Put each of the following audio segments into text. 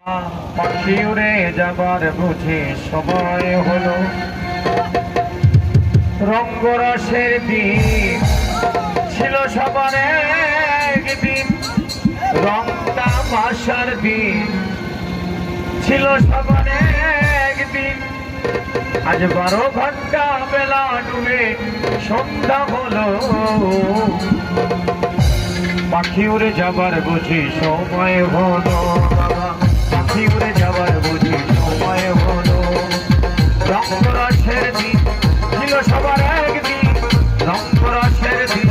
পাখি উড়ে যাবার বুঝি সময় হলো, রঙ্গরসের দিন ছিল সবার একদিন, রং তামাশার দিন ছিল সবার একদিন। আজ 12 ঘন্টা বেলা ডুবে সন্ধ্যা হলো, পাখি উড়ে যাবার বুঝি সময় হলো, পাখি উড়ে যাবার বুঝি সময় হলো। রঙ্গরসের দিন ছিল সবার একদিন, রঙ্গরসের দিন।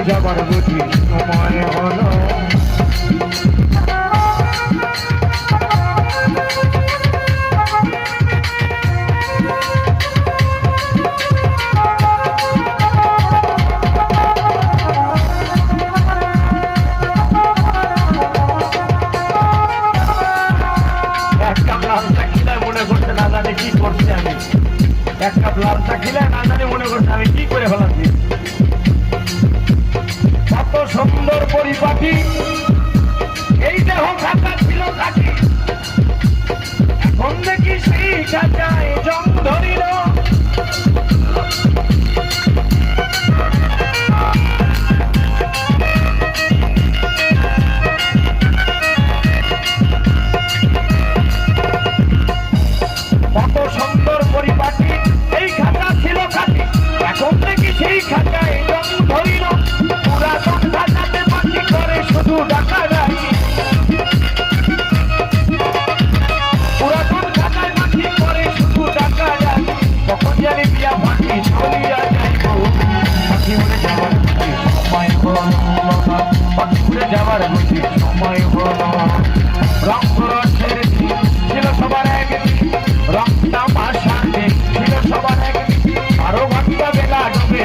যাবার বুঝি সময় হলো, এক কাপ লাল চা খেলে মনে করছে না জানি কি করছি আমি, এক কাপ লাল চা খেলে না জানি মনে করছে আমি কি করে ফেলাচ্ছি। কত সুন্দর পরিপাটি এই দেহ খাতা ছিল থাকি, এখন দেখি সেই খাঁচায় জং ধরিল। কত সুন্দর পরিপাটি এই খাতা ছিল থাকি, এখন দেখি সেই খাঁচায় জং ধরিল। পুরাতন খাতাতে পাখি করে শুধু ডাকা যায়, পুরাতন খাতায় পাখি করে শুধু ডাকা যায়। তখন জানি বিয়া পাখি চলিয়া যাইব, পাখি উড়ে যাবার বুঝি সময় হলো, পাখি উড়ে যাবার বুঝি সময় হলো। রঙ্গরসের দিন ছিল সবার একদিন, রং তামাশার দিন ছিল সবার একদিন। 12 ঘন্টা বেলা ডুবে